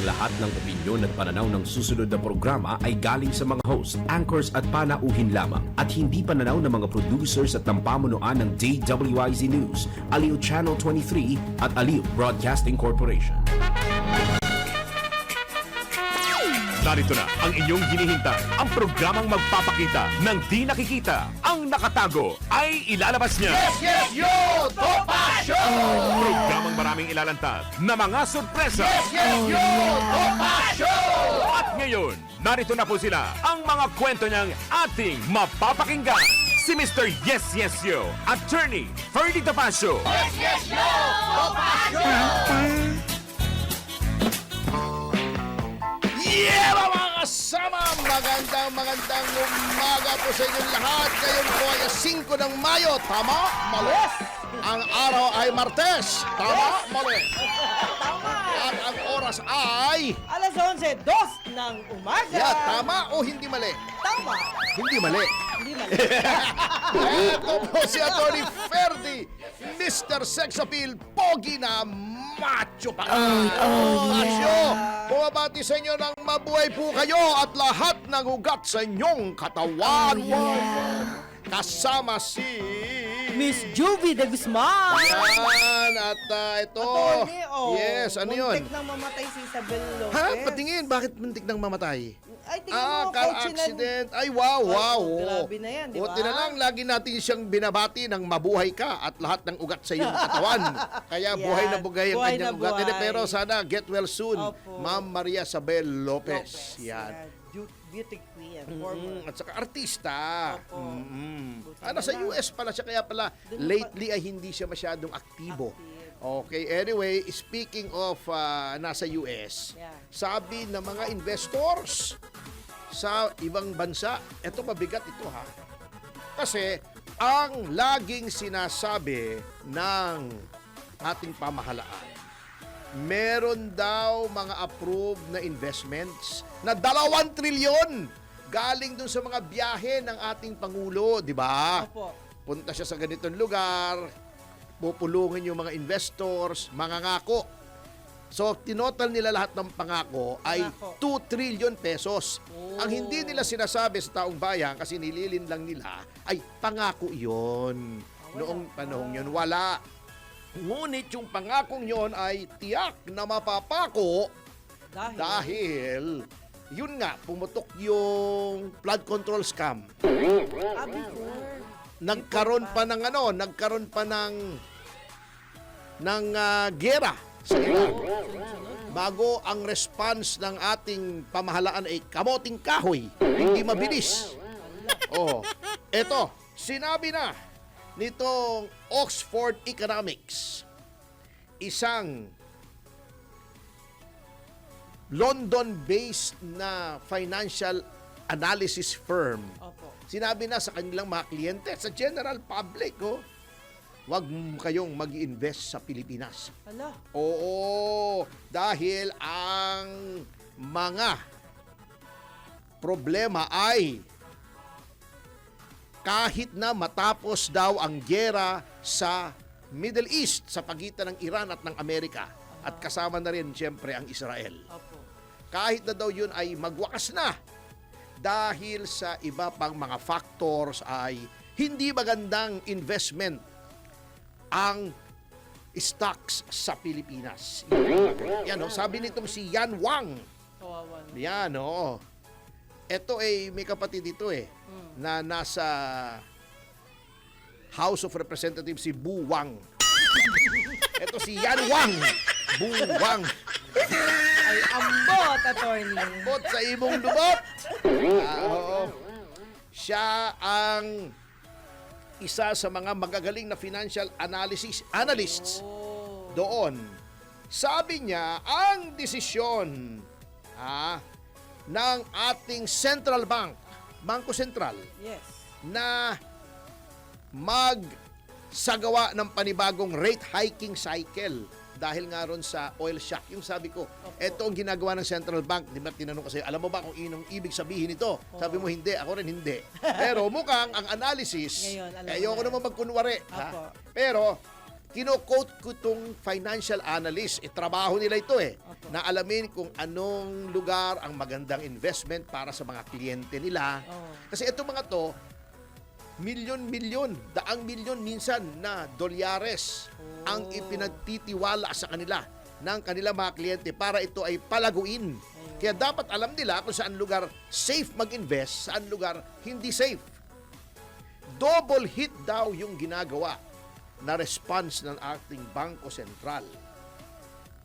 Ang lahat ng opinyon at pananaw ng susunod na programa ay galing sa mga host, anchors at panauhin lamang at hindi pananaw ng mga producers at ng pamunuan ng DWIZ News, Aliw Channel 23 at Aliw Broadcasting Corporation. Narito na ang inyong hinihintay, ang programang magpapakita ng di nakikita. Ang nakatago ay ilalabas niya. Yes, yo! Topa Show! Programang maraming ilalantad na mga sorpresa. Yes, yo! Topa Show! At ngayon, narito na po sila, ang mga kwento niyang ating mapapakinggan. Si Mr. Yes, Yes, Yo, Attorney Ferdy Tapasio. Yes, yo! Topa Show! Yeah, mga kasama! Magandang umaga po sa inyong lahat. Ngayon po ay 5 ng Mayo. Tama? Mali? Ang araw ay Martes. Tama? Mali? At ang oras ay... Alas 11:02 ng umaga. Yeah, tama o hindi mali? Tama. Hindi mali. Hindi mali. Ito po si Atty. Ferdy, Mr. Sex Appeal, pogi na macho pa. Macho! Bumabati sa inyo ng mabuhay po kayo at lahat ng ugat sa inyong katawan. Kasama si... Miss Juvie de Guzman. Yan, at ito. Attorney, Yes, ano yun? muntik nang mamatay si Isabel Lopez. Ha? Patingin, bakit muntik nang mamatay? Ay, tingnan mo, Car coach accident. Ay, wow. Grabe na yan, di ba? Buti na lang, lagi natin siyang binabati ng mabuhay ka at lahat ng ugat sa iyong katawan. Kaya buhay na buhay ang Buhay kanyang na ugat. buhay. Pero sana get well soon, Opo. Ma'am Maria Isabel Lopez. Yan. Beauty queen. Former. At saka artista. Opo. Buti na Nasa lang. US pala siya, kaya pala Dun lately ay hindi siya masyadong aktibo. Okay, anyway, speaking of nasa US, Yeah. sabi ng mga investors sa ibang bansa, eto mabigat ito ha. Kasi ang laging sinasabi ng ating pamahalaan, meron daw mga approved na investments na 2 trilyon galing dun sa mga biyahe ng ating Pangulo, di ba? Opo. Punta siya sa ganitong lugar, pupulungin yung mga investors, mangangako. So, tinotal nila lahat ng pangako ay Pangako. 2 trillion pesos. Oh. Ang hindi nila sinasabi sa taong bayan kasi nililin lang nila ay pangako yon. Noong panahong yon, wala. Ngunit yung pangakong yon ay tiyak na mapapako dahil yun nga, pumutok yung flood control scam. Before. Nagkaroon pa ng gera sa Iran. Bago ang response ng ating pamahalaan ay kamoting kahoy, hindi mabilis. Oh, eto, sinabi na nitong Oxford Economics, isang London-based na financial analysis firm. Opo. Sinabi na sa kanilang mga kliyente, sa general public, huwag kayong mag-invest sa Pilipinas. Hala. Oo, dahil ang mga problema ay kahit na matapos daw ang giyera sa Middle East sa pagitan ng Iran at ng Amerika at kasama na rin siyempre ang Israel. Opo. Kahit na daw yun ay magwakas na dahil sa iba pang mga factors ay hindi magandang investment ang stocks sa Pilipinas. Yan, sabi nitong si Yan Wang. Kawawa na. Yan, oo. Ito ay may kapatid dito na nasa House of Representatives, si Bu Wang. Ito si Yan Wang. Bu Wang. Ay, ambot, attorney. Bot sa imong lubot. Oo. Siya ang isa sa mga magagaling na financial analysts doon. Sabi niya, ang desisyon ng ating central bank, Bangko Sentral, Yes. na magsagawa ng panibagong rate hiking cycle dahil nga ron sa oil shock. Yung sabi ko, eto ang ginagawa ng central bank. Di ba tinanong ko sa'yo, alam mo ba kung inong ibig sabihin ito? Sabi mo, hindi. Ako rin hindi. Pero mukhang ang analysis, Ngayon, alam mo ayoko na. naman magkunwari. Opo. Pero, kino-quote ko itong financial analyst. Trabaho nila ito . na alamin kung anong lugar ang magandang investment para sa mga kliyente nila. Oo. Kasi itong mga to, milyon-milyon, daang milyon minsan na dolyares ang ipinagtitiwala sa kanila ng kanilang mga kliyente para ito ay palaguin. Kaya dapat alam nila kung saan lugar safe mag-invest, saan lugar hindi safe. Double hit daw yung ginagawa na response ng ating Bangko Sentral.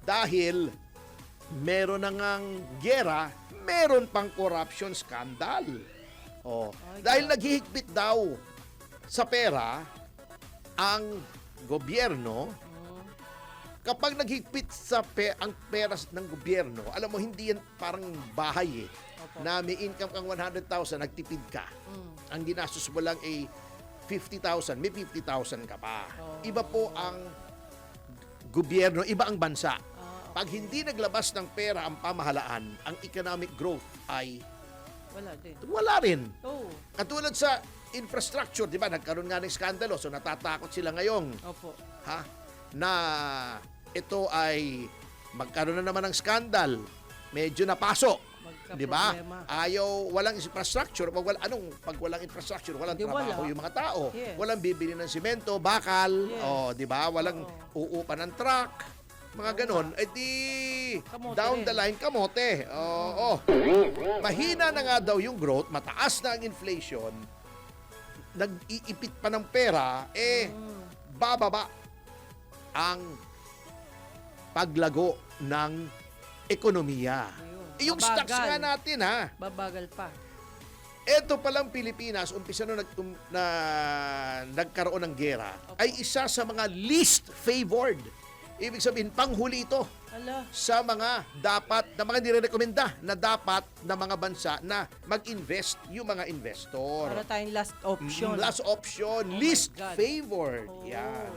Dahil meron na ngang gera, meron pang corruption scandal. Dahil naghihigpit daw sa pera ang gobyerno. Kapag naghigpit ang pera ng gobyerno, alam mo, hindi yan parang bahay na may income kang 100,000, nagtipid ka. Ang ginastos mo lang ay 50,000, may 50,000 ka pa. Iba po ang gobyerno, iba ang bansa. Pag hindi naglabas ng pera ang pamahalaan, ang economic growth ay wala rin. Katulad sa infrastructure, di ba? Nagkaroon nga ng skandalo, so natatakot sila ngayong. Na ito ay magkaroon na naman ng skandal, medyo napaso, di ba? Ayaw, walang infrastructure, pag walang infrastructure, walang trabaho yung mga tao. Walang bibili ng simento, bakal, di ba? Walang uupa ng truck, mga ganon, di down the line, kamote. Mahina na nga daw yung growth, mataas na ang inflation, nag-iipit pa ng pera, bababa ang paglago ng ekonomiya. Yung stocks nga natin, babagal pa. Ito palang Pilipinas, umpisa na nagkaroon ng gera, ay isa sa mga least favored. Ibig sabihin, panghuli ito sa mga mga nire-recommenda na dapat na mga bansa na mag-invest yung mga investor. Para tayong last option. Last option, least favored. Yan.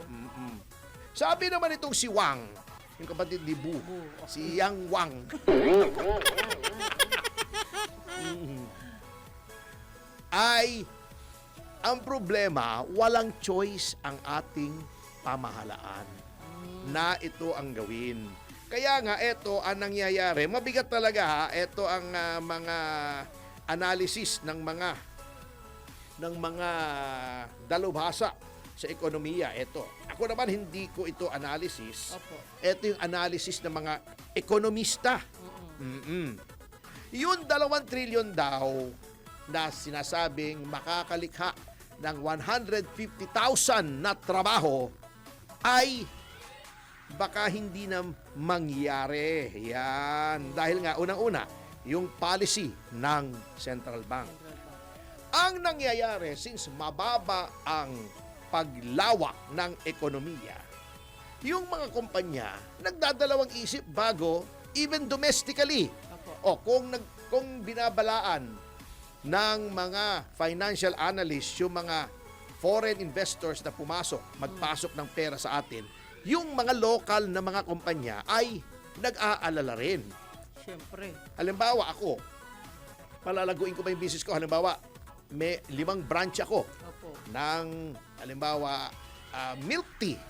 Sabi naman itong si Wang, yung kapatid ni Bu, si Yang Wang. Ay, ang problema, walang choice ang ating pamahalaan na ito ang gawin. Kaya nga, ito ang nangyayari. Mabigat talaga, ito ang mga analysis ng mga dalubhasa sa ekonomiya. Ito. Ako naman, hindi ko ito analysis. Ito yung analysis ng mga ekonomista. Yung 2 trilyon daw na sinasabing makakalikha ng 150,000 na trabaho ay baka hindi na mangyari. Yan. Dahil nga, unang-una, yung policy ng Central Bank. Ang nangyayari, since mababa ang paglawak ng ekonomiya, yung mga kumpanya nagdadalawang isip bago, even domestically. Kung binabalaan ng mga financial analysts yung mga foreign investors na magpasok ng pera sa atin, yung mga local na mga kumpanya ay nag-aalala rin. Siyempre. Halimbawa ako, palalaguin ko ba yung business ko? Halimbawa, may 5 branch ako ng, halimbawa, milk tea.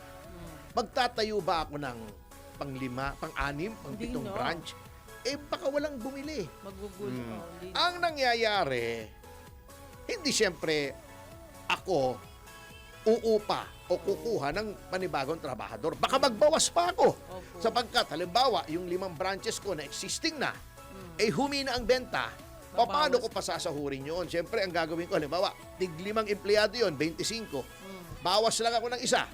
Magtatayo ba ako ng pang-5, pang-6, pang-7 branch? Baka walang bumili. Maggugulo. Ang nangyayari, hindi siyempre ako uupa o kukuha ng panibagong trabahador. Baka magbawas pa ako. Sapagkat, halimbawa, yung 5 branches ko na existing na, humina ang benta. Paano ko pasasahurin yun? Siyempre, ang gagawin ko, halimbawa, tig 5 empleyado yun, 25. Bawas lang ako ng isa.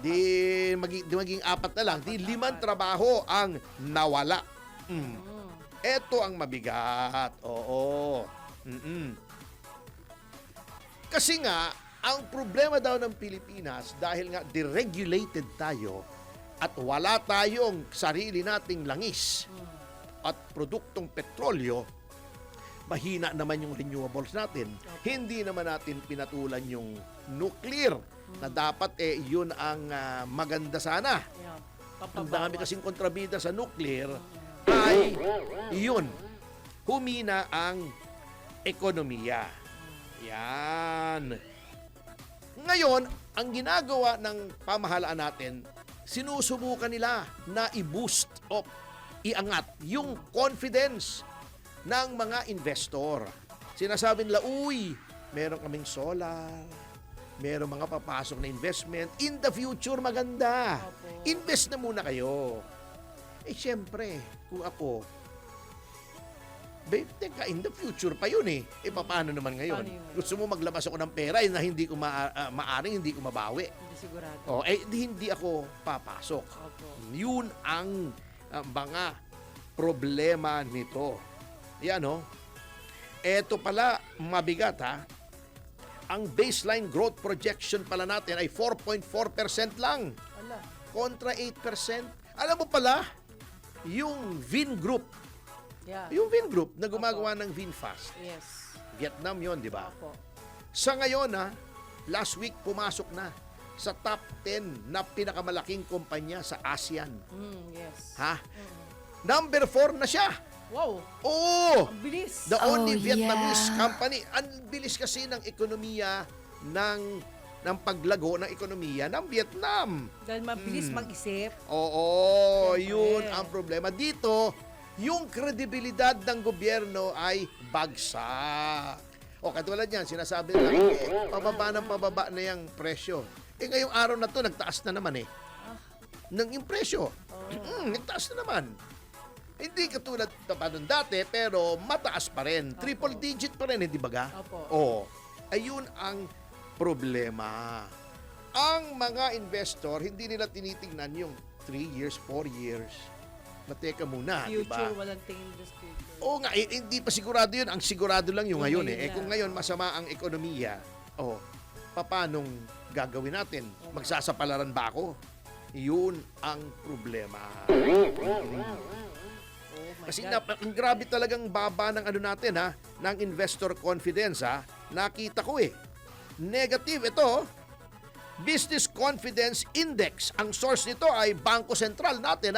Di maging 4 na lang. Di 5 trabaho ang nawala. Ito ang mabigat. Kasi nga, ang problema daw ng Pilipinas, dahil nga deregulated tayo at wala tayong sarili nating langis at produktong petrolyo, mahina naman yung renewables natin. Hindi naman natin pinatulan yung nuclear na dapat yun ang maganda sana. Ang dami kasing kontrabida sa nuclear ay yun, humina ang ekonomiya. Yan. Ngayon, ang ginagawa ng pamahalaan natin, sinusubukan nila na i-boost up iangat yung confidence ng mga investor. Sinasabi nila, uy, meron kaming solar, meron mga papasok na investment. In the future, maganda. Opo. Invest na muna kayo. Eh, syempre, kung ako, babe, teka, in the future pa yun eh. Eh, paano naman ngayon? Paano yun ngayon? Gusto mo maglabas ako ng pera na hindi ko maaring hindi ko mabawi. Hindi sigurado. Oh, eh, hindi ako papasok. Opo. Yun ang mga problema nito. Yan, oh. Eto pala, mabigat, ha? Ang baseline growth projection pala natin ay 4.4% lang Ala. kontra 8%. Alam mo pala, yung Vin Group, Yeah. yung Vin Group na gumagawa ng VinFast, Yes. Vietnam yon, di ba? Opo. Sa ngayon, last week pumasok na sa top 10 na pinakamalaking kumpanya sa ASEAN. Yes. Ha? Number 4 na siya. Wow. Oo! Ang bilis. The only Oh, Vietnamese yeah. company. Ang bilis kasi ng ekonomiya ng paglago ng ekonomiya ng Vietnam. Dahil mabilis mag-isip. Oo, Siyempre. yun ang problema. Dito, yung kredibilidad ng gobyerno ay bagsak. O katulad yan, sinasabi nila, pababa na yung presyo. Eh ngayong araw na to, nagtaas na naman eh. Yung presyo. Nagtaas na naman. Hindi katulad pa nung dati, pero mataas pa rin. Triple digit pa rin, hindi baga? Opo. Oo. Ayun ang problema. Ang mga investor, hindi nila tinitingnan yung 3 years, 4 years. Mateka muna, di ba? Future, walang tingin sa future. Oo nga, hindi pa sigurado yun. Ang sigurado lang yung Yung ngayon ngayon eh. na. Kung ngayon masama ang ekonomiya, papanong gagawin natin? Magsasapalaran ba ako? Yun ang problema. Oh my Kasi God. ang grabe talagang baba ng ano natin ng investor confidence Nakita ko eh. Negative ito. Business Confidence Index. Ang source nito ay Bangko Sentral natin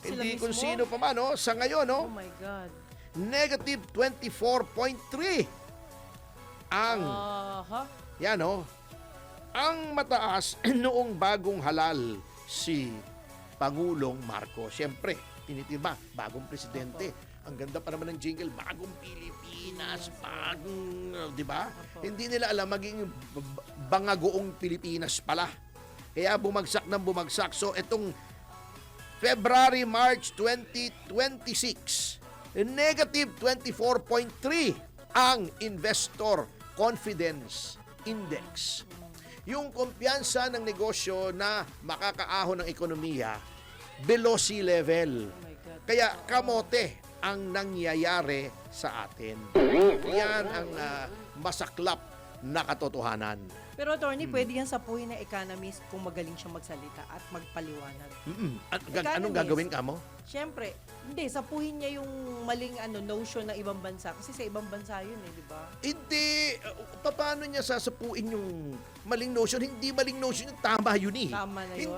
Sila Hindi kung mismo? sino pa man sa ngayon Oh my God. negative 24.3 ang yan ang mataas noong bagong halal si Pangulong Marcos. Siyempre, tinitiba, bagong presidente. Ang ganda pa naman ng jingle, bagong Pilipinas, bagong, di ba? Opo. Hindi nila alam maging bangagoong Pilipinas pala. Kaya bumagsak ng bumagsak. So, itong February, March 2026, negative 24.3 ang Investor Confidence Index. Yung kumpiyansa ng negosyo na makakaahon ng ekonomiya below sea level. Oh my God. Kaya kamote ang nangyayari sa atin. Yan ang masaklap na katotohanan. Pero attorney, pwede yan sapuhin ng economist kung magaling siya magsalita at magpaliwanag. Anong gagawin ka mo? Siyempre, hindi, sapuhin niya yung maling notion ng ibang bansa. Kasi sa ibang bansa yun di ba? Hindi. Paano niya sasapuin yung maling notion? Hindi maling notion yung tama yun eh. Tama na yun.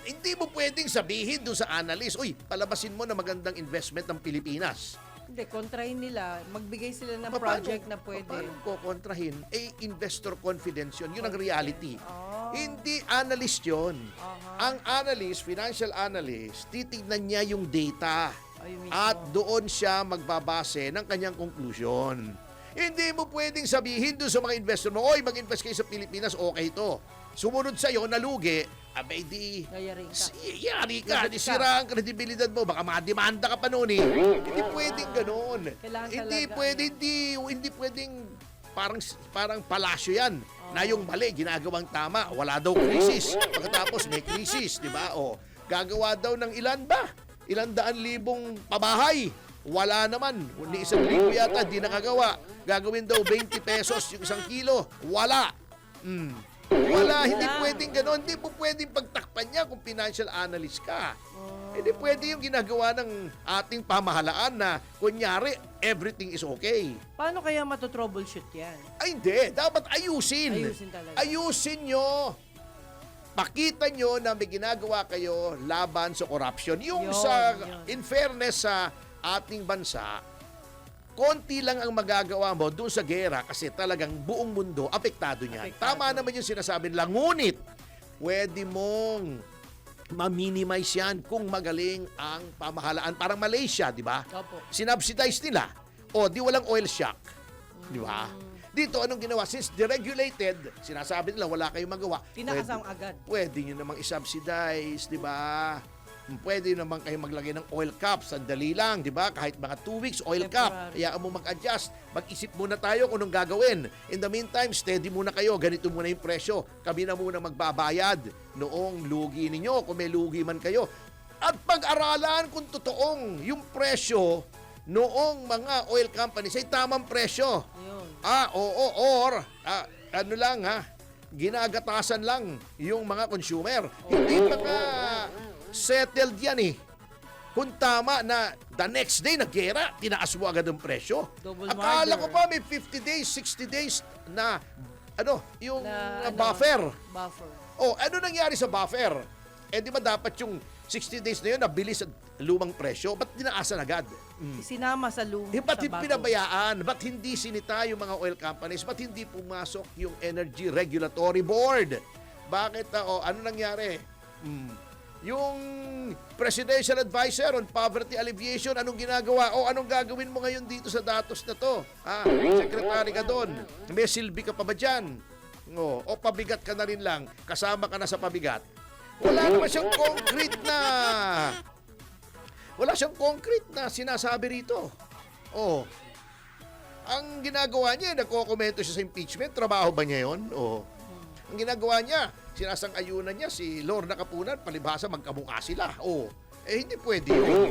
Hindi mo pwedeng sabihin doon sa analyst, uy, palabasin mo na magandang investment ng Pilipinas. Hindi, kontrahin nila. Magbigay sila ng Paano- project na pwede. Paano ko kontrahin? Investor confidence yun. Yun ang reality. Oh. Hindi analyst yun. Aha. Ang analyst, financial analyst, titignan niya yung data. Ayun mismo. At doon siya magbabase ng kanyang conclusion. Hindi mo pwedeng sabihin doon sa mga investor mo, oy, mag-invest kayo sa Pilipinas, okay to. Sumunod sa'yo, nalugi, abay di, Yayaring ka. yari ka, Lagot di ka. sira ang kredibilidad mo, baka mademanda ka pa noon eh. Hindi pwedeng ganoon. Kailangan Hindi talaga, pwede, hindi pwedeng parang palasyo yan na yung mali, ginagawang tama, wala daw krisis. Pagkatapos may krisis, di ba? O, gagawa daw ng ilan ba? 100,000 pabahay. Wala naman. Ni 1,000 yata, di nakagawa. Gagawin daw 20 pesos yung 1 kilo. Wala. Wala, hindi pwedeng gano'n. Hindi mo pwedeng pagtakpan niya kung financial analyst ka. Hindi pwede yung ginagawa ng ating pamahalaan na kunyari, everything is okay. Paano kaya matotroubleshoot yan? Ay, hindi. Dapat ayusin. Ayusin talaga. Ayusin nyo. Pakita nyo na may ginagawa kayo laban sa corruption. Yung Yun. in fairness sa ating bansa, konti lang ang magagawa mo doon sa gera kasi talagang buong mundo apektado niyan. Apektado. Tama naman yung sinasabi nila. Ngunit, pwede mong ma-minimize yan kung magaling ang pamahalaan. Parang Malaysia, di ba? Opo. Sinubsidize nila. O, di walang oil shock. Di ba? Dito, anong ginawa? Since deregulated, sinasabi nila wala kayong magawa. Tinakasam agad. Pwede nyo namang isubsidize, di ba? Pwede naman kayo maglagay ng oil cap. Sandali lang, di ba? Kahit mga 2 weeks, oil cap. Temporary. Hayaan mo mag-adjust. Mag-isip muna tayo kung anong gagawin. In the meantime, steady muna kayo. Ganito muna yung presyo. Kami na muna magbabayad noong lugi ninyo, kung may lugi man kayo. At pag-aralan kung totoong yung presyo noong mga oil companies ay tamang presyo. Ayun. Or ano lang ginagatasan lang yung mga consumer. Hindi pa ka settled yan eh. Kung tama na the next day naggera, tinaas mo agad ang presyo. Double Akala murder. ko pa may 50 days, 60 days na yung Na, buffer. Buffer. Oh, ano nangyari sa buffer? Eh di ba dapat yung 60 days na yun nabilis sa lumang presyo? Ba't dinaasan agad? Sinama sa Ba't sa bago. pinabayaan? Ba't hindi sinita yung mga oil companies? Ba't hindi pumasok yung Energy Regulatory Board? Bakit? Ano nangyari? Yung Presidential Advisor on Poverty Alleviation, anong ginagawa? Anong gagawin mo ngayon dito sa datos na to? Secretary ka doon. May silbi ka pa ba dyan? O pabigat ka na rin lang. Kasama ka na sa pabigat. Wala naman siyang concrete na sinasabi rito. Ang ginagawa niya, nagkokomento siya sa impeachment. Trabaho ba niya yun? Ang ginagawa niya, sinasang-ayunan niya si Lorna Kapunan, palibhasa magkamukha sila. Hindi pwede yun.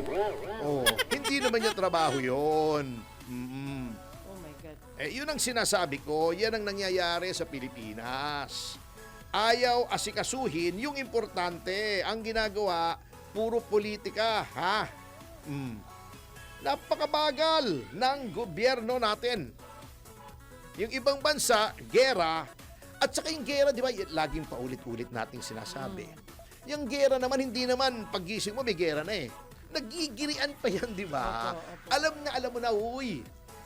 Hindi naman niya trabaho yun. Oh my God. Yun ang sinasabi ko, yan ang nangyayari sa Pilipinas. Ayaw asikasuhin yung importante. Ang ginagawa, puro politika, Napakabagal ng gobyerno natin. Yung ibang bansa, gera, at saka yung gera, di ba, laging paulit-ulit nating sinasabi. Yung gera naman, hindi naman, paggising mo, may gera na eh. Nagigirian pa yan, di ba? Opo. Alam mo na,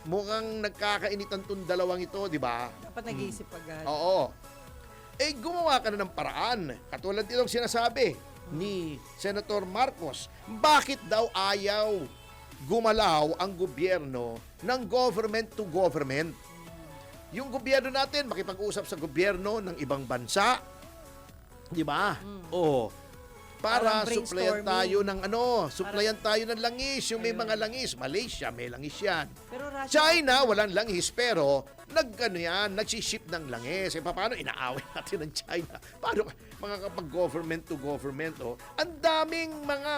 mukhang nagkakainitan tong dalawang ito, di ba? Dapat nag-iisip agad. Oo. Gumawa ka na ng paraan. Katulad itong sinasabi ni Senator Marcos. Bakit daw ayaw gumalaw ang gobyerno ng government to government? Yung gobyerno natin, makipag-usap sa gobyerno ng ibang bansa. Di ba? Para Parang supplyan brainstorming. tayo ng supplyan tayo ng langis. Yung may mga langis. Malaysia, may langis yan. Pero Russia, China, walang langis, pero nagsiship ng langis. Paano inaaway natin ng China? Paano mga kapag government to government, ang daming mga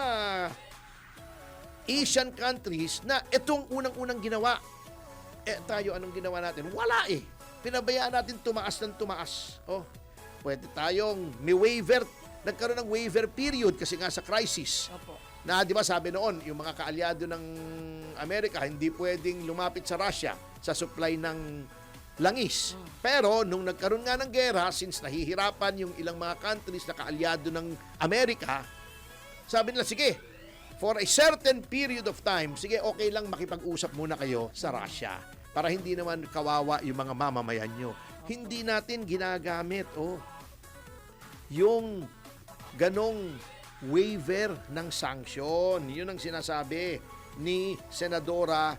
Asian countries na itong unang-unang ginawa. Tayo, anong ginawa natin? Wala eh. Pinabayaan natin tumaas ng tumaas. Pwede tayong may waiver. Nagkaroon ng waiver period kasi nga sa crisis. Opo. Na di ba sabi noon, yung mga kaalyado ng Amerika hindi pwedeng lumapit sa Russia sa supply ng langis. Pero nung nagkaroon nga ng gera, since nahihirapan yung ilang mga countries na kaalyado ng Amerika, sabi nila, sige, for a certain period of time, sige, okay lang makipag-usap muna kayo sa Russia para hindi naman kawawa yung mga mamamayan nyo. Hindi natin ginagamit, yung ganong waiver ng sanction. Yun ang sinasabi ni Senadora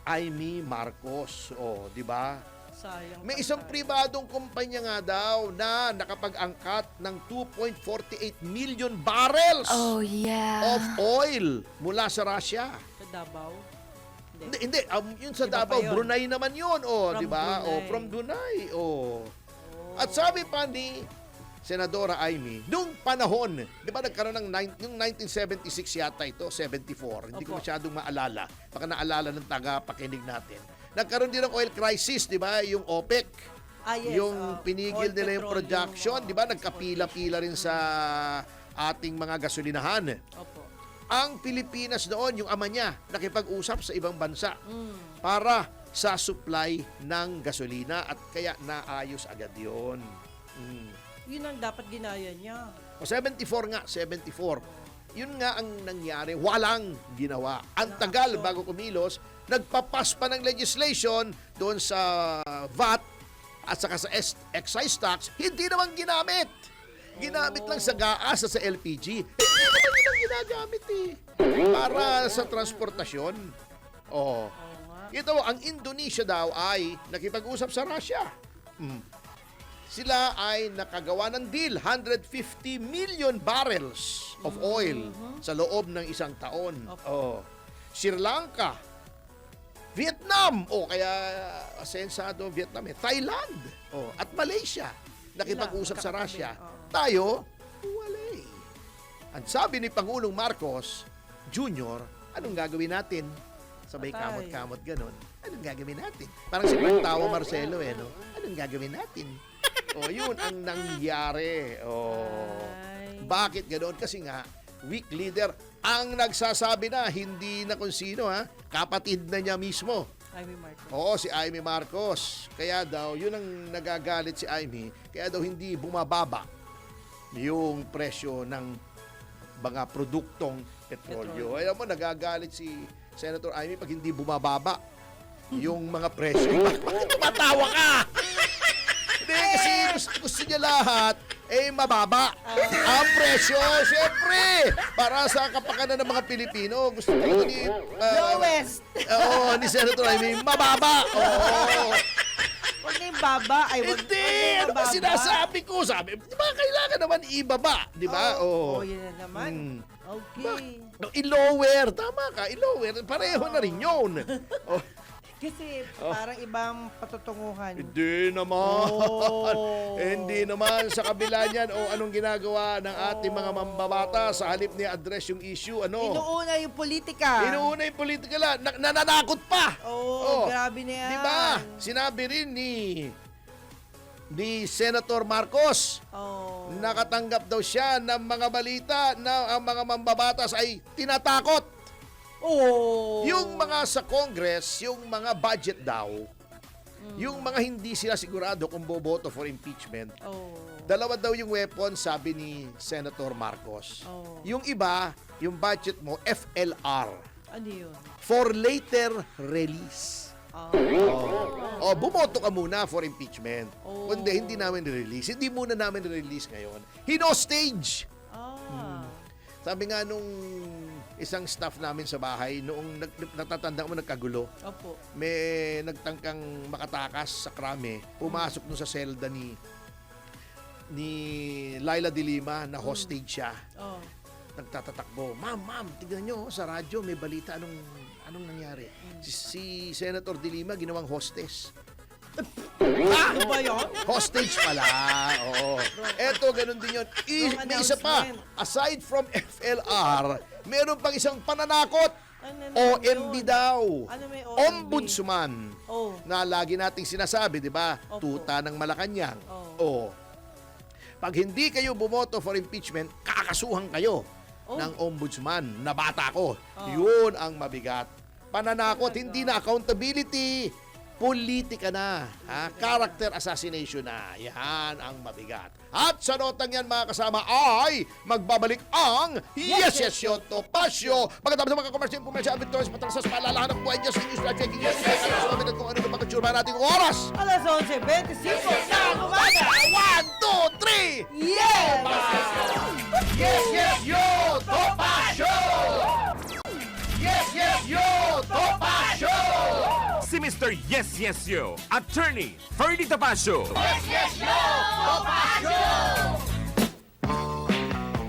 Amy Marcos. Di ba? Sayang. May isang pribadong kumpanya nga daw na nakapag-angkat ng 2.48 million barrels of oil mula sa Russia. Sa Davao? Hindi, yun sa Iba pa Davao, yun. Brunei naman yun, di ba? Brunei. From Brunei, At sabi pa ni Senadora Amy, nung panahon, di ba nagkaroon ng yung 1976 yata ito, 74, hindi ko Opo. masyadong maalala, baka naalala ng taga-pakinig natin. Nagkaroon din ng oil crisis, di ba, yung OPEC. Yes, Yung pinigil oil, nila yung petroleum, production, di ba, nagkapila-pila rin sa ating mga gasolinahan. Opo. Ang Pilipinas noon, yung ama niya, nakipag-usap sa ibang bansa para sa supply ng gasolina at kaya naayos agad yun. Yun ang dapat ginaya niya. 74 nga, 74. Yun nga ang nangyari, walang ginawa. Ang tagal bago kumilos, nagpapas pa ng legislation doon sa VAT at saka sa excise tax, hindi naman ginamit. Ginamit lang sa gaasa sa LPG. Hindi naman yun ang ginagamit eh. Para sa transportasyon. Oh. Ito, ang Indonesia daw ay nakipag-usap sa Russia. Sila ay nakagawa ng deal, 150 million barrels of oil sa loob ng isang taon. Oh. Sri Lanka, Vietnam, kaya asensado Vietnam Thailand, at Malaysia, nakipag-usap sa Russia. Tayo, wala. Ang sabi ni Pangulong Marcos Jr., anong gagawin natin? Sabay kamot-kamot ganon. Anong gagawin natin? Parang si Tawa Marcelo no? Anong gagawin natin? Yun ang nangyari. Bakit ganon? Kasi nga, weak leader ang nagsasabi na, hindi na kung sino kapatid na niya mismo. Amy Marcos. Si Amy Marcos. Kaya daw, yun ang nagagalit si Amy, kaya daw hindi bumababa yung presyo ng mga produktong petrolyo. Alam mo, nagagalit si Senator Amy pag hindi bumababa yung mga presyo. Bakit tumatawa ka? Hindi, kasi gusto niya lahat mababa ang presyo. Siyempre, para sa kapakanan ng mga Pilipino, gusto talaga ni Lowest! ni Senator Amy, mababa. Huwag na yung baba. Hindi, ano ba sinasabi ko? Sabi, di ba kailangan naman ibaba? Di ba? Yan na naman. Okay. I-lower. Tama ka, i-lower. Pareho na rin yun. Kasi parang ibang patutunguhan. Hindi naman. Hindi naman. Sa kabila niyan, anong ginagawa ng ating mga mambabata sa halip ni address yung issue, Inuuna yung politika. Inuuna yung politika lang. Nananakot pa. Grabe na yan. Di ba? Sinabi rin ni Senator Marcos, nakatanggap daw siya ng mga balita na ang mga mambabatas ay tinatakot. Yung mga sa Congress, yung mga budget daw, yung mga hindi sila sigurado kung boboto for impeachment, dalawa daw yung weapon, sabi ni Senator Marcos. Yung iba, yung budget mo, FLR. Ano yun? For later release. Bumoto ka muna for impeachment. Kundi hindi namin release. Hindi muna namin release ngayon. Hinostage. Sabi nga nung isang staff namin sa bahay, noong natatanda mo nagkagulo, may nagtangkang makatakas sa krame, pumasok nun sa selda ni Laila de Lima na hostage siya. Nagtatatakbo, Ma'am, tignan nyo sa radyo, may balita, anong nangyari? Si Senator de Lima ginawang hostess. Ano ba yun? Hostage pala. Eto, ganun din yun. May isa pa. Aside from FLR, meron pang isang pananakot. OMB daw. Ano may OMB? Ombudsman. Na lagi nating sinasabi, di ba? Tuta ng Malacanang. Pag hindi kayo bumoto for impeachment, kakasuhan kayo ng ombudsman na bata ko. Yun ang mabigat. Pananakot, hindi na accountability. Politika na. Character assassination na. Yan ang mabigat. At sa notang yan, mga kasama, ay magbabalik ang Yes, Yes, Yo, Topacio. Pagkatapos ng mga komersyal, pumersya, Victorious, patrasas, paalalahan ng buhay, Yes, News, Live Checking, Yes, Yes, Yes, Yes, kung ano ng mga tsurma nating oras. Alas 11:25 ng umaga. 1, 2, 3! Yes! Yes, Yes, Yo, Topacio! Yes, Yes, Yo, Topacio! Si Mr. Yes Yes Yo, Attorney Ferdy Topacio.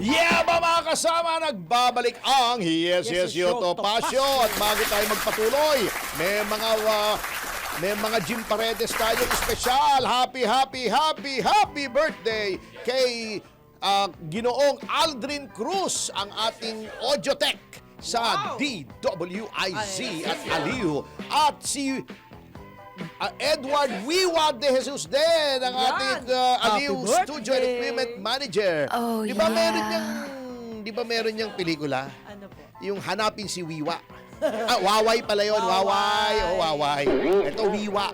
Yeah, mga kasama, nagbabalik ang Yes, Yes, Yo, Topacio. At bago tayo magpatuloy, may mga Jim Paredes tayong espesyal. Happy birthday kay Ginoong Aldrin Cruz, ang ating audio tech sa DWIZ at Aliw. At si Edward Wiwa de Jesus din, ang ating Aliw Studio and Equipment Manager. Di ba meron niyang pelikula? Ano po? Yung Hanapin si Wiwa. Waway pala yun. Waway. Ito, Wiwa.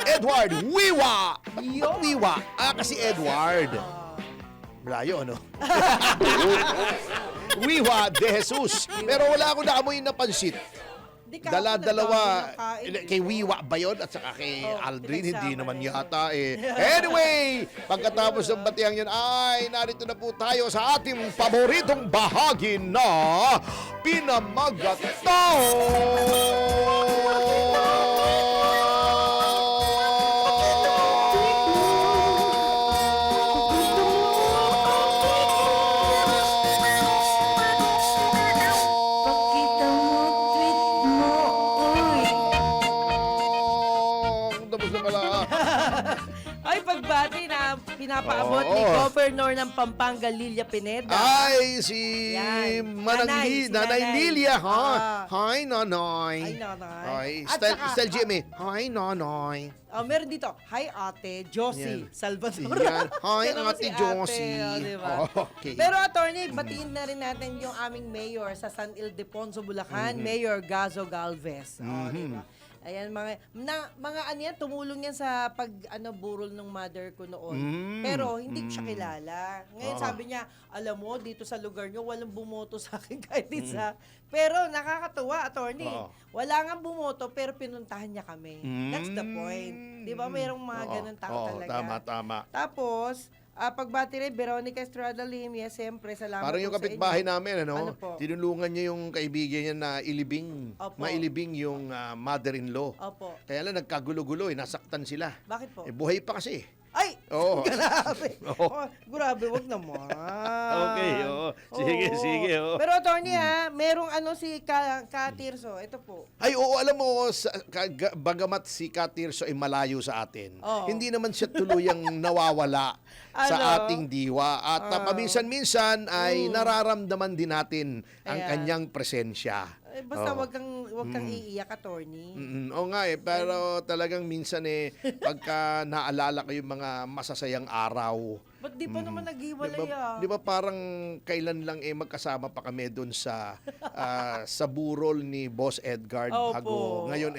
Edward Wiwa. Ba't Wiwa? Kasi Edward. Malayo, ano? Wiwa de Jesus. Pero wala akong naamoy na pansit. Di kahapon Dala-dalawa. ang dami ng kain. Kay Wiwa ba yun? At saka kay Oh, Aldrin, hindi pinagsama naman na yun. yata eh. Anyway, pagkatapos ng batiyang yun, ay narito na po tayo sa ating paboritong bahagi na Pakita mo, tweet mo, uy. Tapos na pala. Ay, pagbati na pinapaabot ni Oo. Governor ng Pampanga, Lilia Pineda. Ay, si Yan. Nanay, Nanay, si Nanay Nanay. Lilia, ha? Ah. Hi, Nanay. Ay, nanay. Ay, At style, saka- style GMA. Hi, Nanay. Meron dito, hi ate, Josie Yan. Salvador. Yan. Hi, Siya naman Ate si Josie. diba? Okay. Pero attorney, batiin na rin natin yung aming mayor sa San Ildefonso, Bulacan, Mayor Gazo Galvez. Diba? Ayan, mga ano yan, tumulong yan sa burol ng mother ko noon. Pero hindi ko siya kilala. Ngayon sabi niya, alam mo, dito sa lugar nyo, walang bumoto sa akin kahit isa. Pero nakakatuwa, attorney. Oo. Wala nga bumoto, pero pinuntahan niya kami. That's the point. Di ba, mayroong mga ganun tao talaga. Tama. Tapos, pagbati rin, Veronica Estrada Limia, siyempre, salamat Parang yung po sa kapitbahay inyo. namin, Ano po? tinulungan niya yung kaibigan niya na ilibing, Opo. mailibing yung mother-in-law. Opo. Kaya lang nagkagulo-gulo, nasaktan sila. Bakit po? Buhay pa kasi. Ay! Oo. Grabe. Oo. Oh, grabe, wag naman. Okay, oo. Sige, sige, oo. Pero attorney merong si Ka Tirso. Ito po. Ay, oo, alam mo, bagamat si Katirso ay malayo sa atin, Oo. hindi naman siya tuluyang nawawala sa Ano? ating diwa. At paminsan-minsan ay nararamdaman din natin ang Ayan. kanyang presensya. Basta Oo. wag kang iiyak, attorney. Oo nga pero talagang minsan pagka naalala ko yung mga masasayang araw, Ba't di pa naman naghiwalay di ba parang kailan lang magkasama pa kami doon sa sa burol ni Boss Edgar Opo. Hago. Ngayon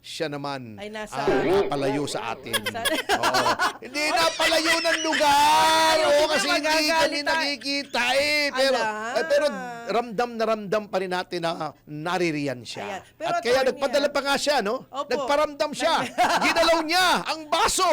siya naman Ay, nasa- napalayo sa atin. Sa- Oo. Hindi napalayo ng lugar. Ay, Oo, hindi kasi na hindi kami magagalit nakikita Pero, Ala. pero ramdam pa rin natin na naririyan siya. Ayan. Pero At kaya attorney, nagpadala pa nga siya, no? Opo. Nagparamdam siya. Ginalaw niya ang baso.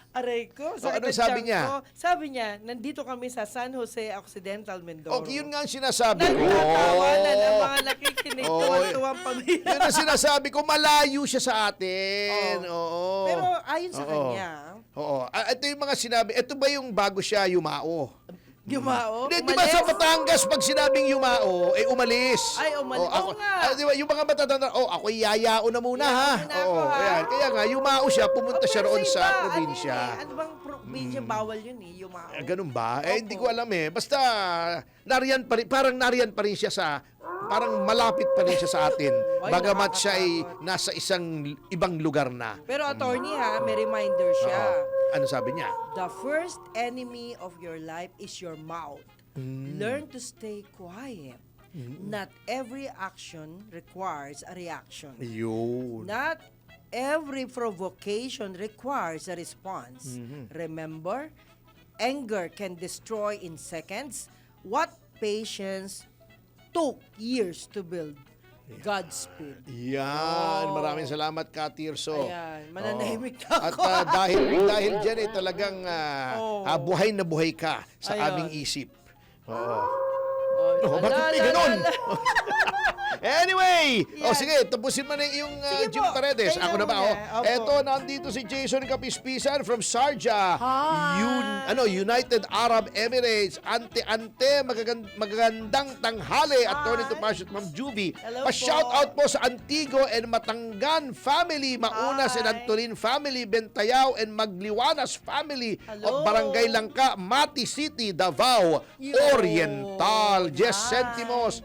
Aray ko. O, anong sakit ng sabi tiyan niya? ko. Sabi niya, nandito kami sa San Jose Occidental, Mindoro. Okay, yun nga ang sinasabi ko. Nagtatawanan ang mga nakikinig. Oo. Tuwang-tuwang pamilya. Yun ang sinasabi ko, malayo siya sa atin. Oo. Pero ayon sa Oo. kanya, Oo. Ito yung mga sinabi. Ito ba yung bago siya yumao? yumao, Hindi, di ba sa Batangas, pag sinabing yumao, umalis. Ay, umalis. Ako, Oo nga. di ba, yung mga matatanda, ako yayao na muna, ha? Yayao na ako, ha? Ayan. Kaya nga, yumao siya, pumunta siya pero roon sa iba, probinsya. Ano bang probinsya? Bawal yun yumao. Ganun ba? Opo. Hindi ko alam Basta, nariyan pa rin, parang nariyan pa rin siya parang malapit pa rin siya sa atin. Ay, Bagamat siya ay nakakatakot. nasa isang ibang lugar na. Pero attorney may reminder siya. Oo. Ano sabi niya? The first enemy of your life is your mouth. Learn to stay quiet. Not every action requires a reaction. Yun. Not every provocation requires a response. Remember, anger can destroy in seconds what patience took years to build. Godspeed. Yan. Oh. Maraming salamat, Katirso. Ayan, mananahimik Oo. na ako. At dahil dyan talagang Oh. buhay na buhay ka sa Ayun. aming isip. Oo. Oh, bakit may ganun? Anyway, Yan. sige, tapusin mo na yung Sige Jim po, Paredes. kayo Ako na ba? muna. Opo. Eto, nandito si Jason Kapispisan from Sharjah. Hi. United Arab Emirates. Ante-ante, magagandang tanghali. At Tony Hi. Tomas at Ma'am Juby. Hello Pa-shout po. out po sa Antigo and Matangan family, Maunas Hi. and Antolin family, Bentayao and Magliwanas family of Hello. Barangay Langka, Mati City, Davao Yun. Oriental. Jess Hi. Sentimos.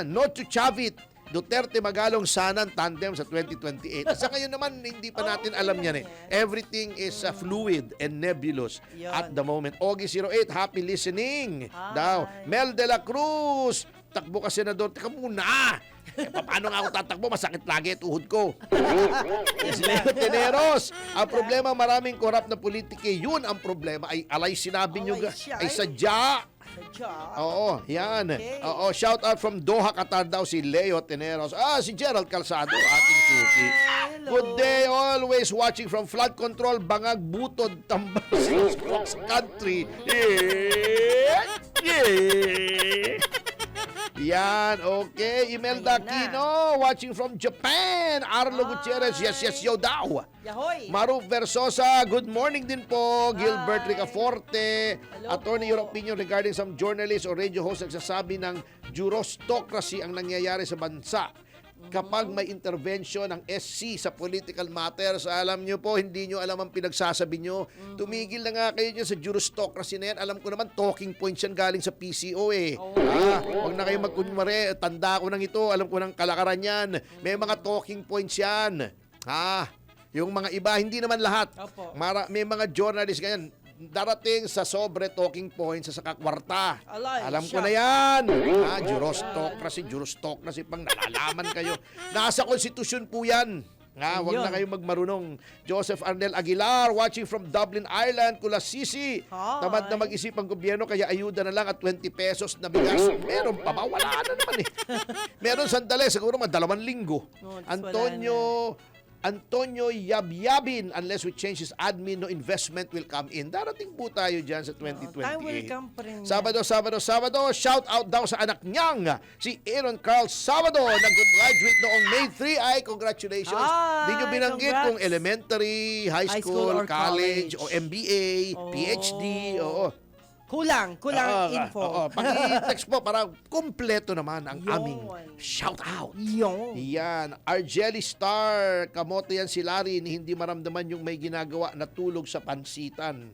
Noto Chavit, Duterte Magalong Sanan tandem sa 2028. At sa ngayon naman, hindi pa natin alam yan Everything is fluid and nebulous Yun. at the moment. Ogie 08, happy listening. Hi. Daw. Mel de la Cruz, takbo ka senador. Teka muna. Paano nga ako tatakbo? Masakit lagi at uhod ko. Si Leo Teneros, ang problema maraming korap na politike. Yun ang problema. Ay, alay sinabi nyo. Alay siya, Ay ay. sadya. job. Oo, yan. Okay. Oo, shout out from Doha, Qatar daw si Leo Teneros. Si Gerald Calzado, ating suki. Hello. Good day, always watching from flood control, Bangag, Butod, Tambasis, cross country. Yeah. Yan, okay. Imelda Ayan na. Aquino, watching from Japan. Arlo Gutierrez, yes, yo daw. Yahoy. Maruf Versosa, good morning din po. Gilbert Hi. Ricaforte, Hello attorney, po. your opinion regarding some journalists or radio hosts nagsasabi ng jurostocracy ang nangyayari sa bansa. Kapag may intervention ng SC sa political matters, alam nyo po, hindi nyo alam ang pinagsasabi nyo. Tumigil na nga kayo dyan sa jurostocracy na yan. Alam ko naman, talking points yan galing sa PCO eh. Huwag na kayo magkunwari, tanda ko nang ito, alam ko nang kalakaran yan. May mga talking points yan. Yung mga iba, hindi naman lahat. Opo. May mga journalists ganyan. Darating sa sobre talking points sa kakwarta. Alay, Alam ko siya. na yan. Jurostocracy pang nalalaman kayo. Nasa konstitusyon po yan. Huwag na Ayun. kayo magmarunong. Joseph Arnel Aguilar, watching from Dublin, Ireland, Kulasisi. Hi. Tamad na mag-isip ang gobyerno, kaya ayuda na lang at 20 pesos na bigas. Meron pa ba? Wala na naman eh. Meron sandali, siguro 2 linggo. No, tas Antonio Yabyabin, unless we change his admin, no investment will come in. Darating po tayo dyan sa 2028. Time will come pa rin yan. Sabado. Shout out daw sa anak niyang, si Aaron Carl Sabado. Nag-graduate noong May 3. Ay, congratulations. Ay, Di nyo binanggit congrats. kung elementary, high High school, school or college, college. o MBA, Oh. PhD. Oo. Kulang info. Pag-i-text po para kumpleto naman ang Yun. aming shout out. Yung. Yan. Argeli Star. Kamote yan si Larry ni hindi maramdaman yung may ginagawa na tulog sa pansitan.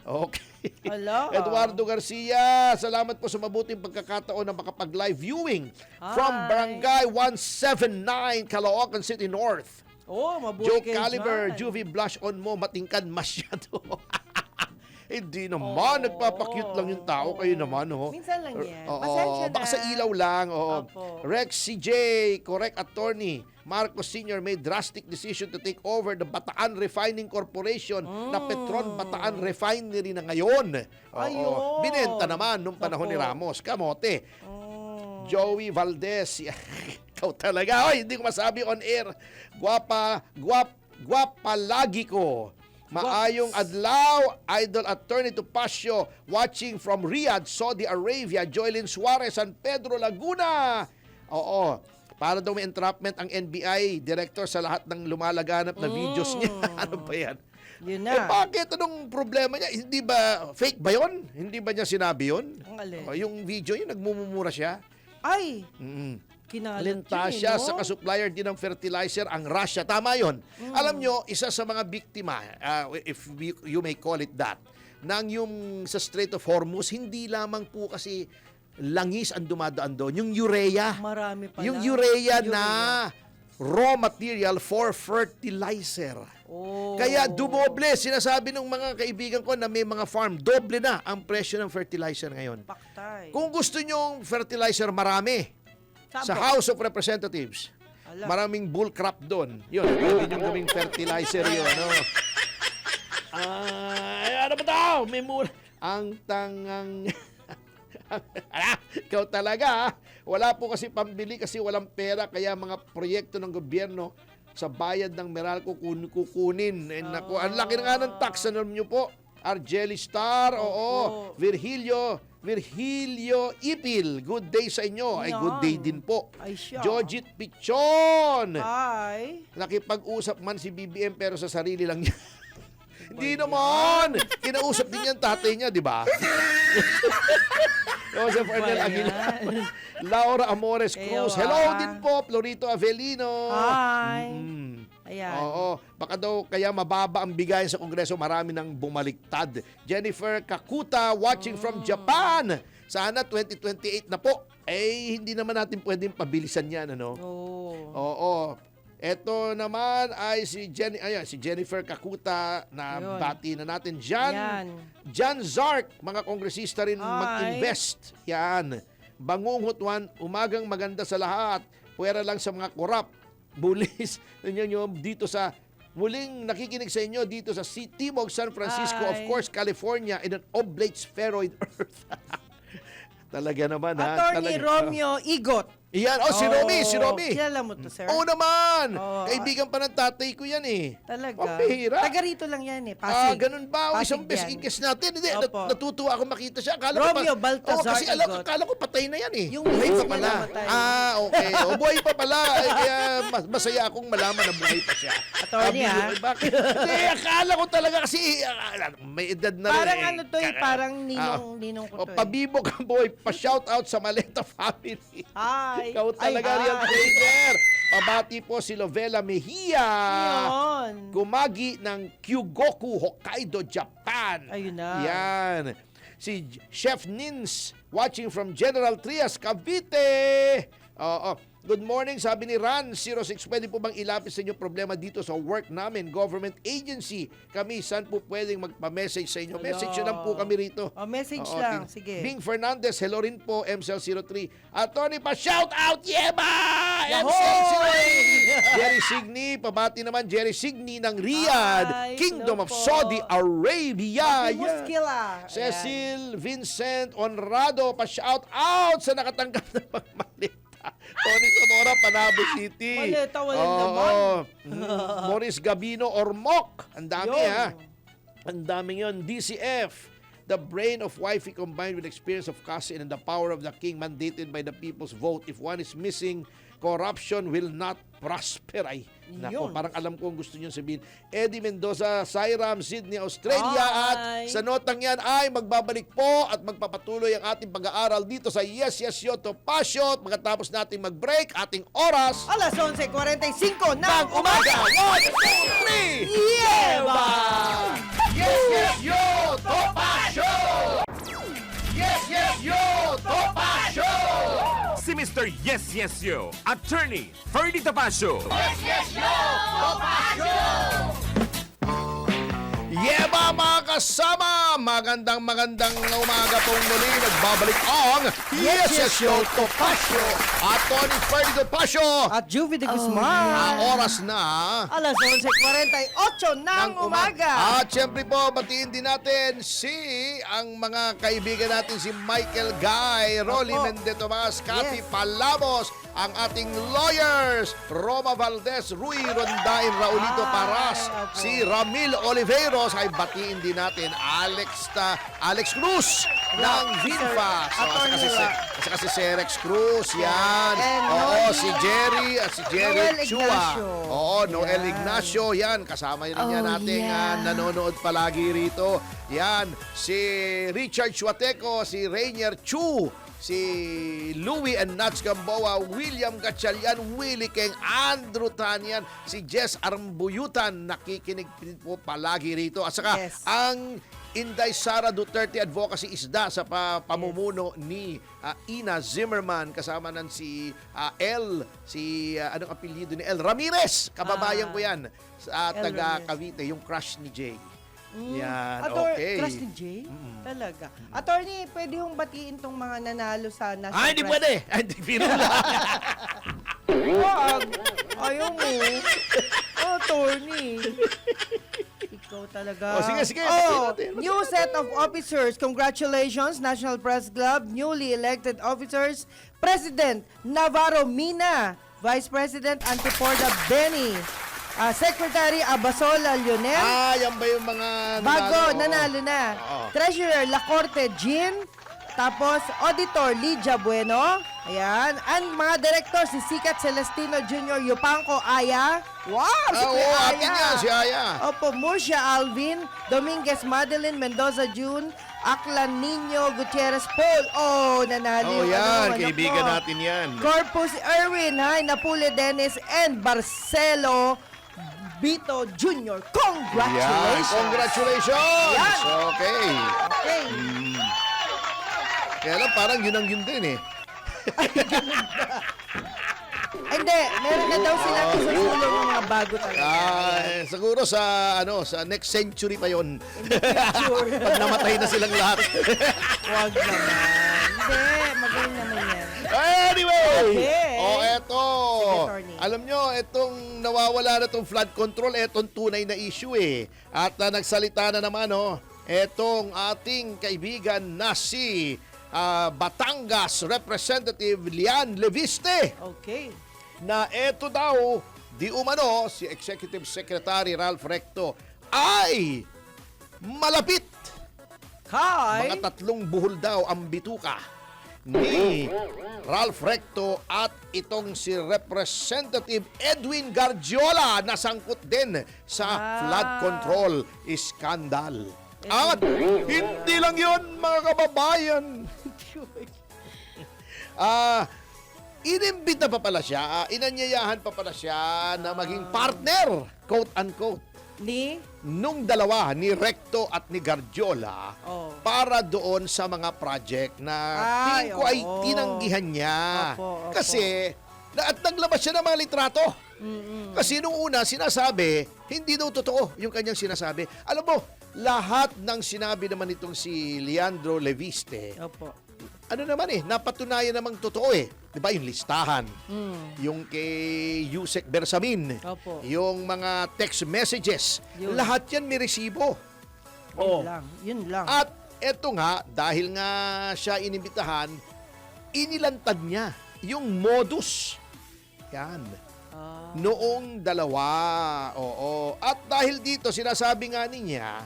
Okay. Hello. Eduardo Garcia, salamat po sa mabuting pagkakataon na makapag-live viewing from Hi. Barangay 179, Caloocan City North. Mabuhay Joe kayo Caliber, dyan. Juvie blush on mo, matingkad masyado. Hindi naman, nagpapakyut lang yung tao. Kayo naman, oh. Minsan lang yan. Oo, Pasensya na. baka sa ilaw lang. Oo. Opo. Rex CJ, correct attorney. Marcos Sr. made drastic decision to take over the Bataan Refining Corporation na Petron Bataan Refinery na ngayon. Oo. Ayun. Binenta naman nung panahon ni Opo. Ramos. Kamote. Joey Valdez. Ikaw talaga. Oy, hindi ko masabi on air. Guwapa lagi ko. Maayong adlaw, Idol Attorney Topacio, watching from Riyadh, Saudi Arabia, Joylyn Suarez, San Pedro, Laguna. Oo, para daw may entrapment ang NBI, director sa lahat ng lumalaganap na videos niya. Ano ba yan? Yun na. Bakit? Anong problema niya? Hindi ba, fake ba yun? Hindi ba niya sinabi yun? Ang alin? Yung video yun, nagmumumura siya. Ay, Mm. kinalat Lintasya yun, sa ka-supplier din ng fertilizer ang Russia. Tama yun. Alam nyo, isa sa mga biktima, if you may call it that, nang yung sa Strait of Hormuz, hindi lamang po kasi langis ang dumadaan doon. Yung urea. Marami pala. Yung urea na raw material for fertilizer. Kaya dumoble, sinasabi ng mga kaibigan ko na may mga farm, doble na ang presyo ng fertilizer ngayon. Paktay. Kung gusto nyong fertilizer marami, sa Sabo. House of Representatives, Ala. maraming bull crap doon. Yun, pwede nyo gawing fertilizer yun. No? Ano ba daw? May mura. Ang tangang... Ikaw talaga, ha? Wala po kasi pambili kasi walang pera, kaya mga proyekto ng gobyerno sa bayad ng Meralco kukunin. Naku, ang laki na nga ng tax, ano nyo po? Argeli Star, oo. Virgilio Ipil, good day sa inyo. Ay, good day din po. Ay, siya. Jojit Pichon. Ay. Nakipag-usap man si BBM pero sa sarili lang niya. Hindi naman. Kinausap din niya ang tatay niya, di ba? Joseph Ernel Aguilar. Laura Amores Cruz. Kayo, Hello din po, Florito Avelino. Hi. Ayan. Oo, baka daw kaya mababa ang bigayan sa Kongreso, marami nang bumaliktad. Jennifer Kakuta, watching from Japan. Sana 2028 na po. Hindi naman natin pwedeng pabilisan yan, ano? Oo. Eto naman ay si Jennifer Kakuta na Ayun. bati na natin. Yan. Jan Zark, mga kongresista rin mag-invest. Yan. Bangungot one, umagang maganda sa lahat. Puwera lang sa mga korap. Bulis ninyo dito sa muling nakikinig sa inyo dito sa Timog, San Francisco, of Hi. course, California, in an oblate spheroid Earth. Talaga naman, ha? Attorney Talaga. Romeo Igot. Iyan. Oh, si Romy. Kilala mo to, sir? Oo naman. Oo. Kaibigan pa ng tatay ko yan eh. Talaga. Pambihira. Taga rito lang yan eh. Pasig. Ganun ba? O, Pasig isang beses yan. i-guess natin. Hindi, Opo. natutuwa ako makita siya. Akala Romeo ko Baltazar kasi Igot. akala ko patay na yan eh. Yung buhay pa mismo pala. namatay. Okay. O, buhay pa pala. Kaya masaya akong malaman na buhay pa siya. Attorney, Sabi ko, ha? Bakit? Hindi, akala ko talaga kasi may edad na rin. Parang eh. ano to eh, parang ninong ko to eh. Pabibog ang buhay. Pa-shout out sa Maleta family. Hi. Ikaw talaga, Ay, real hi. trader. Pabati po si Lovella Mejia. Yun. Gumagi ng Kyugoku, Hokkaido, Japan. Ayun na. Yan. Si Chef Nins, watching from General Trias, Cavite. Oo. Good morning, sabi ni Ran 06, pwede po bang ilapis sa inyo problema dito sa work namin, government agency? Kami, saan po pwedeng magpa-message sa inyo? Message nyo lang po kami rito. Message Oo, lang, sige. Bing Fernandez, hello rin po, MCL03. Attorney pa, shout out, Yeba! Yahoy! MCL03! Jerry Signy, pabati naman Jerry Signy ng Riyadh, Ay, Kingdom hello of po. Saudi Arabia. Muskila. Cecil Vincent Honrado, pa-shout out sa nakatanggap na pagmalita. Tony Sonora, Panabo City. Maleta, walang Oo. laman. Maurice Gabino Ormoc. Ang dami, Yun. ha? Ang daming yun. DCF. The brain of wifey combined with experience of cousin and the power of the king mandated by the people's vote. If one is missing, corruption will not prosper. Ay, nako, Yun. parang alam ko ang gusto nyo sabihin. Eddie Mendoza, Siram, Sydney, Australia. At Hi. sa notang yan ay magbabalik po at magpapatuloy ang ating pag-aaral dito sa Yes, Yes, Yo, Topacio. At pagkatapos natin mag-break, ating oras Alas 11:45 ng ng umaga. 1, 2, 3! Yeba! Yes, Yes, Yo, Topacio! Yes, Yes, Yo, Topacio! Si Mr. Yes Yes Yo, Attorney Ferdy Tapacio. Yeba mga kasama! Magandang umaga pong muli. Nagbabalik ang Yes, Yes, Yo, Topacio! At Tony Ferdy Topacio! At Juvie de Guzman. Oras na Alas 11:48 ng umaga. At syempre po, batiin din natin ang mga kaibigan natin, si Michael Guy, Rolly Opo. Mende Tomas, Cathy Yes. Palamos, ang ating lawyers, Roma Valdez, Rui Rondain, Raulito Paras, opo. si Ramil Oliveros, ay batiin din natin Alex Cruz ng si Sir Vinfast. Attorney Kasi si Rex Cruz, yan. And Oo, Noel- si Jerry, si Jerry Noel Chua. Ignacio. Oo, Noel Yan. Ignacio, yan. Kasama rin yan nating nanonood palagi rito. Yan, si Richard Chuateco, si Rainier Chu, si Louie and Nats Gamboa, William Gatchalian, Willie Keng, Andrew Tanian, si Jess Armbuyutan, nakikinig din po palagi rito. At saka Yes. ang Inday Sara Duterte Advocacy Isda sa pamumuno ni Ina Zimmerman, kasama nan si anong apelyido ni El Ramirez, kababayan ko yan, sa El taga Ramirez. Cavite, yung crush ni Jay. Yan, okay. Crush ni Jay? Talaga. Attorney, pwede hong batiin tong mga nanalo sa national Hindi press- pwede. Hindi, biro lang. Wag. Ayaw mo. Attorney. Ikaw talaga. Sige. Batiin natin. New set of officers. Congratulations, National Press Club. Newly elected officers. President Navarro Mina. Vice President Antiporda Benny. Secretary Abasola Lionel. Yan ba yung mga Bago, Oo. nanalo na. Oo. Treasurer Lacorte Jean. Tapos, Auditor Lydia Bueno. Ayan. And mga director, si Sikat Celestino Jr. Yupanco Aya. Wow! Si Oo, Kuya atin yan, si Aya. Opo, Murcia Alvin. Dominguez Madeline Mendoza June. Aklan Nino Gutierrez Paul. Oh, nanalo yung anak kaibigan mo. natin yan. Corpus Erwin, hi, Napule Dennis, and Barcelo Bito Jr. Congratulations! Yan, congratulations! Yan. Okay. Okay. Kaya lang, parang yun ang yun din eh. Hindi, meron na daw silang isusulong ng mga bago talaga. Siguro sa next century pa yon. Future. Pag namatay na silang lahat. Huwag naman. Hindi, magaling naman yan. Anyway! Okay. Eto. Sige, Tony. Alam nyo, itong nawawala na itong flood control, etong tunay na issue eh. At nagsalita na naman, etong ating kaibigan na si Batangas Representative Lian Leviste Okay. na eto daw, di umano, si Executive Secretary Ralph Recto ay malapit. Hi. Mga 3 buhol daw ang bituka ni Ralph Recto at itong si Representative Edwin Gargiola na sangkot din sa flood control scandal. At hindi lang yun, mga kababayan. Inimbita pa pala siya, inanyayahan pa pala siya na maging partner, quote-unquote, Ni? nung dalawa, ni Recto at ni Gargiola, Oh. para doon sa mga project na tingin ko ay oo. tinanggihan niya. Opo. Kasi, at naglabas siya ng mga litrato. Kasi nung una, sinasabi, hindi daw totoo yung kanyang sinasabi. Alam mo, lahat ng sinabi naman itong si Leandro Leviste, Opo. ano naman napatunayan namang totoo Di ba yung listahan? Yung kay Yusek Bersamin, Opo. yung mga text messages, Yun. lahat yan may resibo. Yun lang. At eto nga, dahil nga siya inimbitahan, inilantad niya yung modus. Yan. Noong dalawa. Oo. At dahil dito, sinasabi nga niya,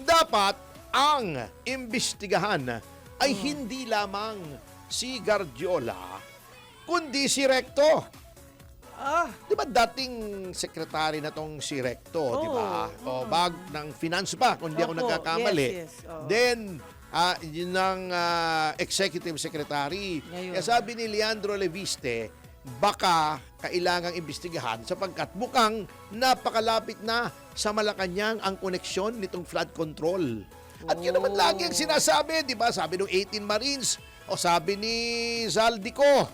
dapat ang imbestigahan ay hindi lamang si Gargiola, kundi si Recto. Di ba dating sekretary na tong si Recto, di ba? Bag ng finance pa, kung di ako Opo, nagkakamali. yes, oo. Then, yun ang executive secretary. Ngayon. Kaya sabi ni Leandro Leviste, baka kailangang imbestigahan sapagkat mukhang napakalapit na sa Malacanang ang koneksyon nitong flood control. At yun naman lagi ang sinasabi, di ba? Sabi ng 18 Marines, o sabi ni Zaldico,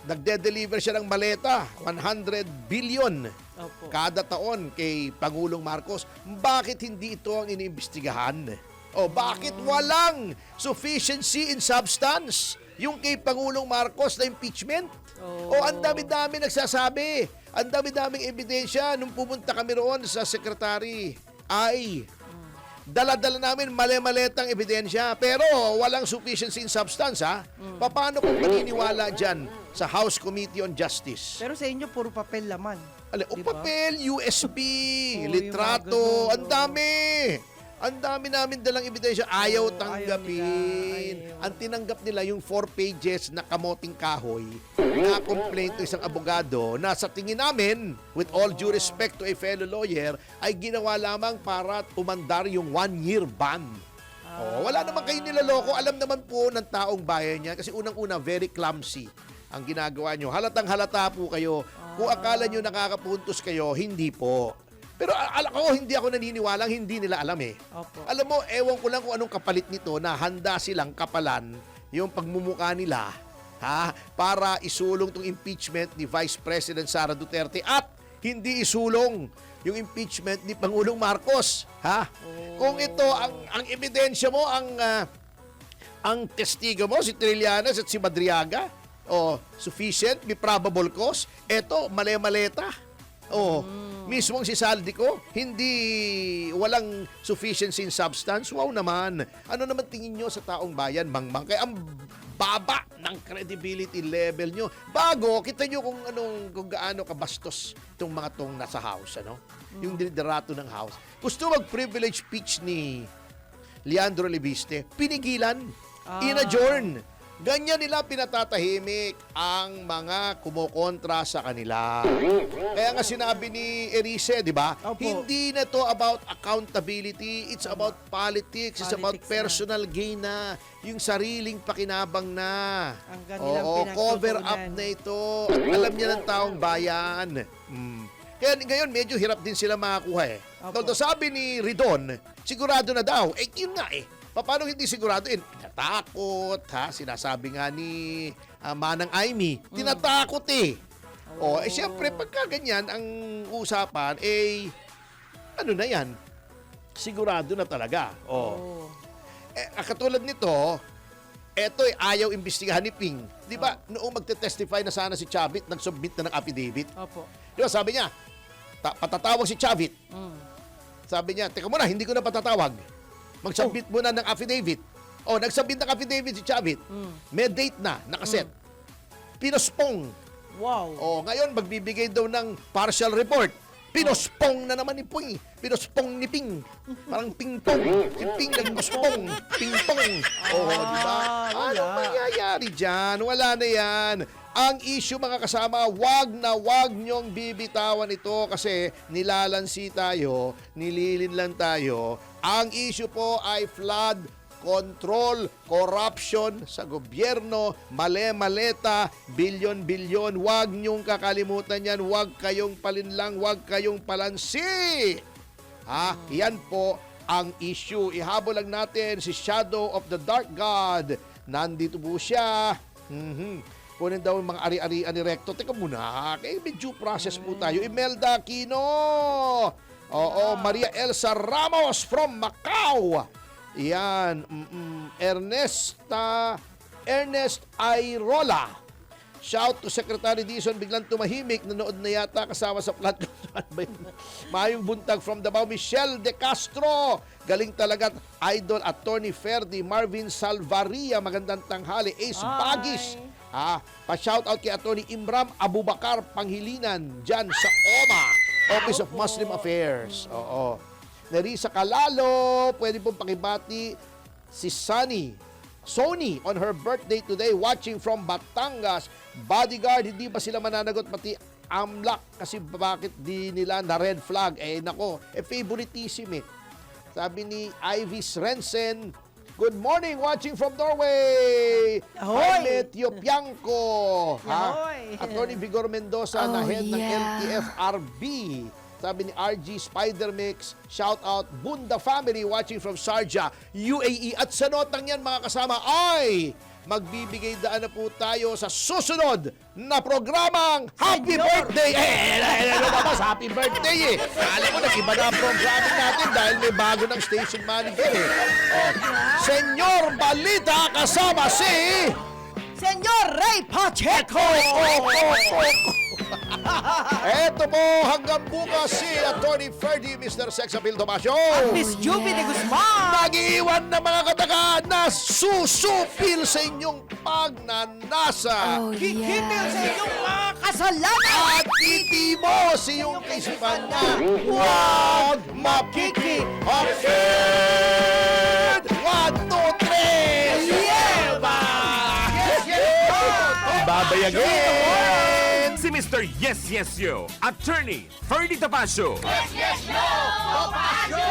nagde-deliver siya ng maleta, 100 billion Opo. kada taon kay Pangulong Marcos. Bakit hindi ito ang iniimbestigahan? O bakit walang sufficiency in substance yung kay Pangulong Marcos na impeachment? O ang dami-dami nagsasabi, ang dami-daming ebidensya nung pumunta kami roon sa secretary ay dala-dala namin mali-maletang ebidensya pero walang sufficiency in substance Paano kung maniniwala dyan sa House Committee on Justice? Pero sa inyo, puro papel laman. Diba? Papel, USB, Oo, litrato, yung mga ang dami. Ang dami namin dalang ebidensya. Ayaw Oo, tanggapin. ayaw nila. Ang tinanggap nila yung 4 pages na kamoting kahoy na complaint ng isang abogado na sa tingin namin, with all due respect to a fellow lawyer, ay ginawa lamang para umandar yung 1-year ban. Wala naman kayo nilaloko. Alam naman po ng taong bayan niya kasi unang-una, very clumsy ang ginagawa nyo. Halatang halata po kayo. Kung akala nyo nakakapuntos kayo, hindi po. Pero hindi ako naniniwalang hindi nila alam Opo. Alam mo, ewan ko lang kung anong kapalit nito na handa silang kapalan yung pagmumuka nila para isulong tong impeachment ni Vice President Sara Duterte at hindi isulong yung impeachment ni Pangulong Marcos. Kung ito ang ebidensya mo, ang testigo mo si Trillanes at si Madriaga, sufficient, may probable cause, eto mali-maleta. Mismong si Zaldico, walang sufficiency in substance. Wow naman. Ano naman tingin nyo sa taong bayan, Mangmang? Kaya ang baba ng credibility level nyo. Bago, kita nyo kung gaano kabastos itong mga tong nasa house, yung liderato ng house. Gusto mag-privilege speech ni Leandro Leviste, pinigilan, in-adjourn. Ganyan nila pinatatahimik ang mga kumukontra sa kanila. Kaya nga sinabi ni Erice, di ba? Opo. Hindi na to about accountability. It's about politics. It's about Politics personal gain na. Yung sariling pakinabang na. Ang kanilang Cover up pinagtutunan. na ito. At alam niya ng taong bayan. Kaya ngayon, medyo hirap din sila makakuha Opo. Although sabi ni Ridon, sigurado na daw. Yun nga Paano hindi sigurado? Tinatakot, Sinasabi nga ni Manang Aimee, tinatakot siyempre, pagka ganyan ang usapan, ano na yan? Sigurado na talaga. Katulad nito, eto ayaw imbestigahan ni Ping. Di ba, noong magte-testify na sana si Chavit, nag-submit na ng affidavit. Opo. Di ba, sabi niya, patatawag si Chavit. Sabi niya, teka muna, hindi ko na patatawag. Mag-submit muna ng affidavit. nagsabit ng affidavit si Chavit. May date na, nakaset. Pinospong. Wow. Ngayon, magbibigay daw ng partial report. Pinospong na naman ni Puy. Pinospong ni Ping. Parang ping-pong. Si Ping nagpospong. Ping-pong. Di ba? Anong mangyayari dyan? Wala na yan. Ang issue, mga kasama, wag nyong bibitawan ito kasi nilalansi tayo, nililinlan tayo. Ang issue po ay flood control, corruption sa gobyerno, male-maleta, bilyon-bilyon. Huwag niyong kakalimutan yan. Huwag kayong palinlang, huwag kayong palansi. Yan po ang issue. Ihabol lang natin si Shadow of the Dark God. Nandito po siya. Kunin daw yung mga ari-arian ni Recto. Teka muna, may due process po tayo. Imelda Aquino. Maria Elsa Ramos from Macau. Yan, Ernest Airola. Shout to Secretary Dizon, biglang tumahimik, nanood na yata kasama sa flood control. Mayong buntag from Davao, Michelle De Castro. Galing talaga, Idol Attorney Ferdi, Marvin Salvaria, magandang tanghali. Ace Bagis. Pa-shout out kay Attorney Imram Abubakar Panghilinan dyan sa OMA, Office of Muslim Affairs. Nerissa Calalo, pwede pong pakibati si Sony on her birthday today, watching from Batangas. Bodyguard, hindi ba sila mananagot pati AMLAC kasi bakit di nila na red flag? Favoritism eh. Sabi ni Ivy Srensen, good morning, watching from Norway. Ahoy! Tiopianco. Ahoy! Attorney Vigor Mendoza, na head ng LTFRB. Sabi ni RG Spidermix, shout out Bunda family watching from Sharjah, UAE. At sa notang yan, mga kasama, ay magbibigay daan na po tayo sa susunod na programang Happy Birthday! Happy Birthday eh! Alam mo, nag-iba na ang programming natin dahil may bago ng station manager eh. Senyor Balita kasama si Senyor Ray Pacheco! Eto po, hanggang bukas si Attorney Ferdy, Mr. Sex Appeal Tomasio. Miss Juvie de Guzman! Nag-iwan ng mga katagaan na susupil sa inyong pagnanasa. Kikipil sa inyong mga kasalanan! At itimo sa iyong kaisipan na huwag makiki-offend! 1, 2, 3! Yeba! Babayagin! Si Mr. Yes Yes Yo, Attorney Ferdy Tapasio. Yes, yes, no! Topacio!